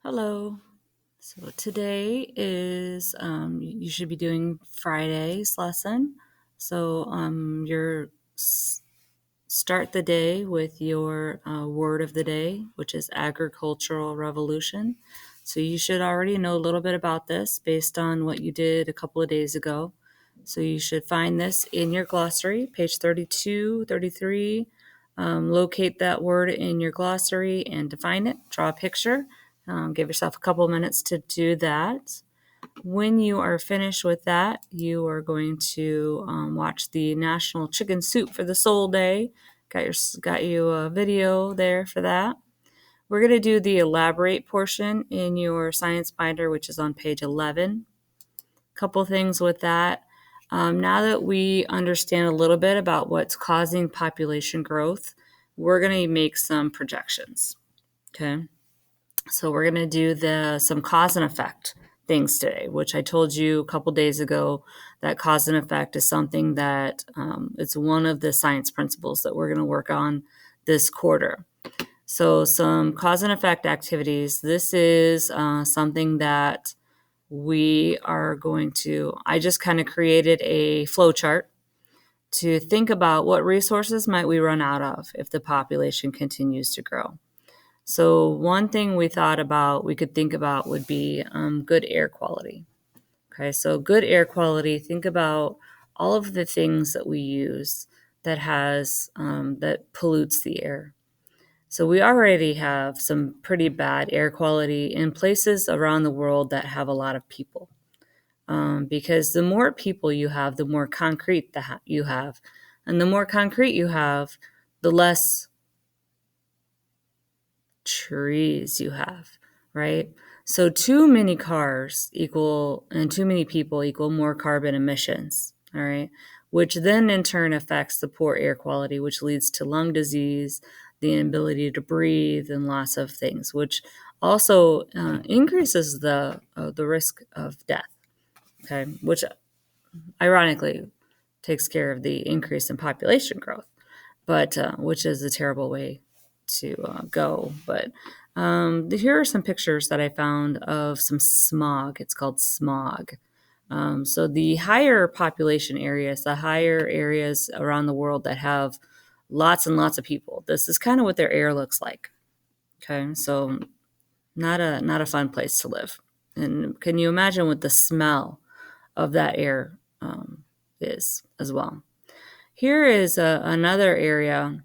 Hello. So today is you should be doing Friday's lesson. So your start the day with your word of the day, which is agricultural revolution. So you should already know a little bit about this based on what you did a couple of days ago. So you should find this in your glossary, page 32, 33. Locate that word in your glossary and define it. Draw a picture. Give yourself a couple minutes to do that. When you are finished with that, you are going to watch the National Chicken Soup for the Soul Day. Got you a video there for that. We're going to do the elaborate portion in your science binder, which is on page 11. Couple things with that. Now that we understand a little bit about what's causing population growth, we're going to make some projections. Okay. So we're going to do some cause and effect things today, which I told you a couple days ago that cause and effect is something that it's one of the science principles that we're going to work on this quarter. So some cause and effect activities. This is something that we are going to, I just kind of created a flow chart to think about what resources might we run out of if the population continues to grow. So one thing we could think about would be good air quality. Okay, so good air quality, think about all of the things that we use that pollutes the air. So we already have some pretty bad air quality in places around the world that have a lot of people. Because the more people you have, the more concrete you have. And the more concrete you have, the less trees you have, right? So too many cars and too many people equal more carbon emissions, all right? Which then in turn affects the poor air quality, which leads to lung disease, the inability to breathe, and lots of things, which also increases the risk of death, okay? Which ironically takes care of the increase in population growth, but which is a terrible way to go. But here are some pictures that I found of some smog. It's called smog. So the higher population areas, the higher areas around the world that have lots and lots of people, this is kind of what their air looks like. Okay, so not a fun place to live. And can you imagine what the smell of that air is as well? Here is another area,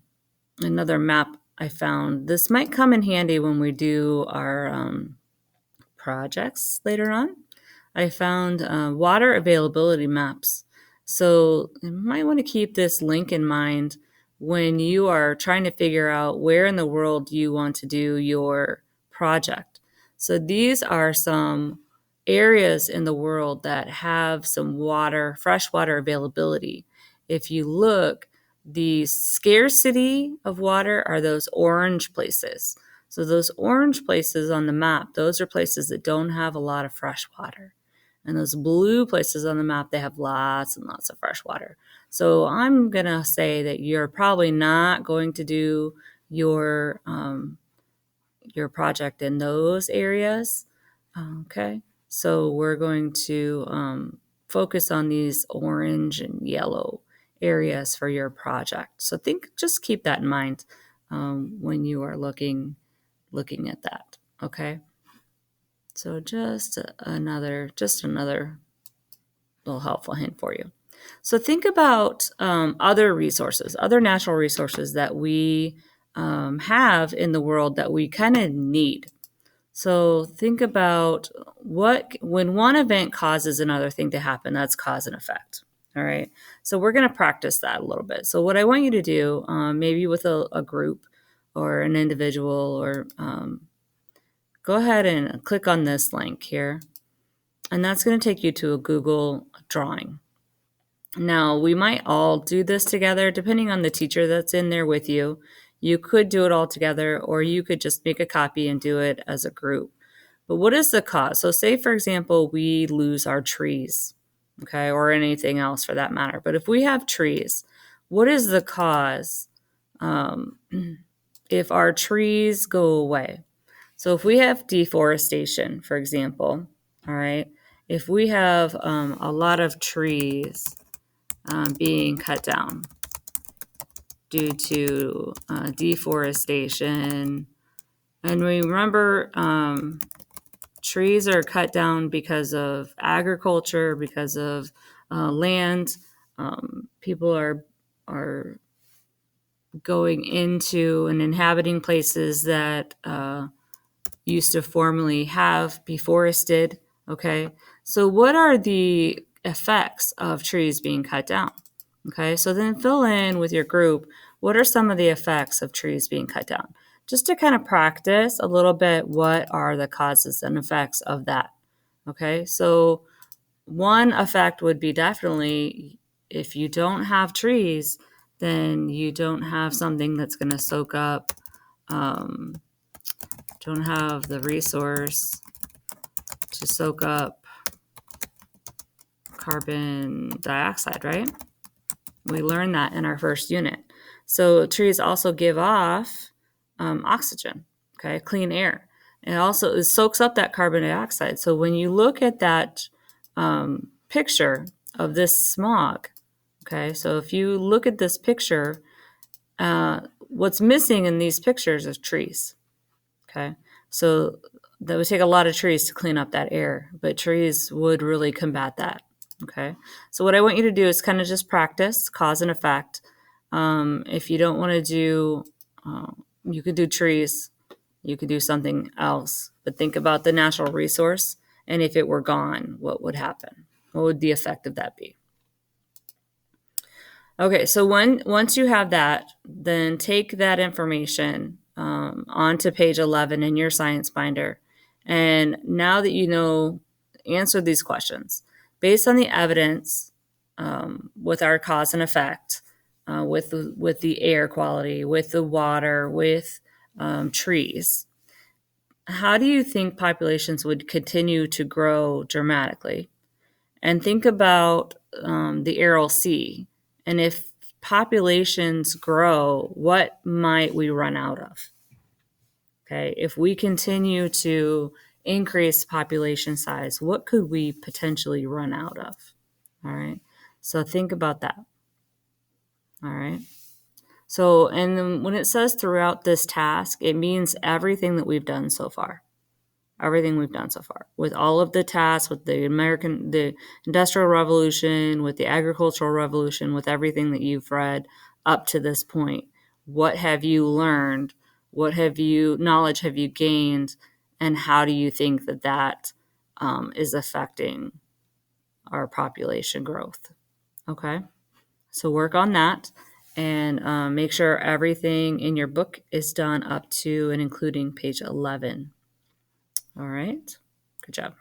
another map I found. This might come in handy when we do our projects later on. I found water availability maps. So you might want to keep this link in mind when you are trying to figure out where in the world you want to do your project. So these are some areas in the world that have some water, fresh water availability. If you look, the scarcity of water are those orange places. So those orange places on the map, those are places that don't have a lot of fresh water. And those blue places on the map, they have lots and lots of fresh water. So I'm going to say that you're probably not going to do your project in those areas. Okay. So we're going to focus on these orange and yellow areas for your project. So just keep that in mind when you are looking at that. Okay. So just another little helpful hint for you. So think about other resources, other natural resources that we have in the world that we kind of need. So think about when one event causes another thing to happen, that's cause and effect. All right. So we're going to practice that a little bit. So what I want you to do, maybe with a group or an individual, or go ahead and click on this link here. And that's going to take you to a Google drawing. Now, we might all do this together, depending on the teacher that's in there with you. You could do it all together, or you could just make a copy and do it as a group. But what is the cause? So say, for example, we lose our trees, okay, or anything else for that matter. But if we have trees, what is the cause if our trees go away? So if we have deforestation, for example, all right, if we have a lot of trees being cut down due to deforestation, and remember, trees are cut down because of agriculture, because of land. People are going into and inhabiting places that used to formerly be forested. Okay, so what are the effects of trees being cut down? Okay, so then fill in with your group, what are some of the effects of trees being cut down? Just to kind of practice a little bit, what are the causes and effects of that? Okay, so one effect would be definitely if you don't have trees, then you don't have something that's going to soak up, um, don't have the resource to soak up carbon dioxide, right? We learned that in our first unit. So trees also give off oxygen, okay, clean air. It soaks up that carbon dioxide. So when you look at that picture of this smog, okay, so if you look at this picture, what's missing in these pictures is trees. Okay. So that would take a lot of trees to clean up that air, but trees would really combat that. Okay. So what I want you to do is kind of just practice cause and effect. If you don't want to do, you could do trees, you could do something else, but think about the natural resource. And if it were gone, what would happen? What would the effect of that be? Okay, so once you have that, then take that information onto page 11 in your science binder. And now that you know, answer these questions. Based on the evidence with our cause and effect, with the air quality, with the water, with trees, how do you think populations would continue to grow dramatically? And think about the Aral Sea. And if populations grow, what might we run out of? Okay, if we continue to increase population size, what could we potentially run out of? All right, so think about that. All right. So, and then when it says throughout this task, it means everything that we've done so far. Everything we've done so far with all of the tasks, with the Industrial Revolution, with the Agricultural Revolution, with everything that you've read up to this point. What have you learned? What knowledge have you gained? And how do you think that is affecting our population growth? Okay. So work on that and make sure everything in your book is done up to and including page 11. All right. Good job.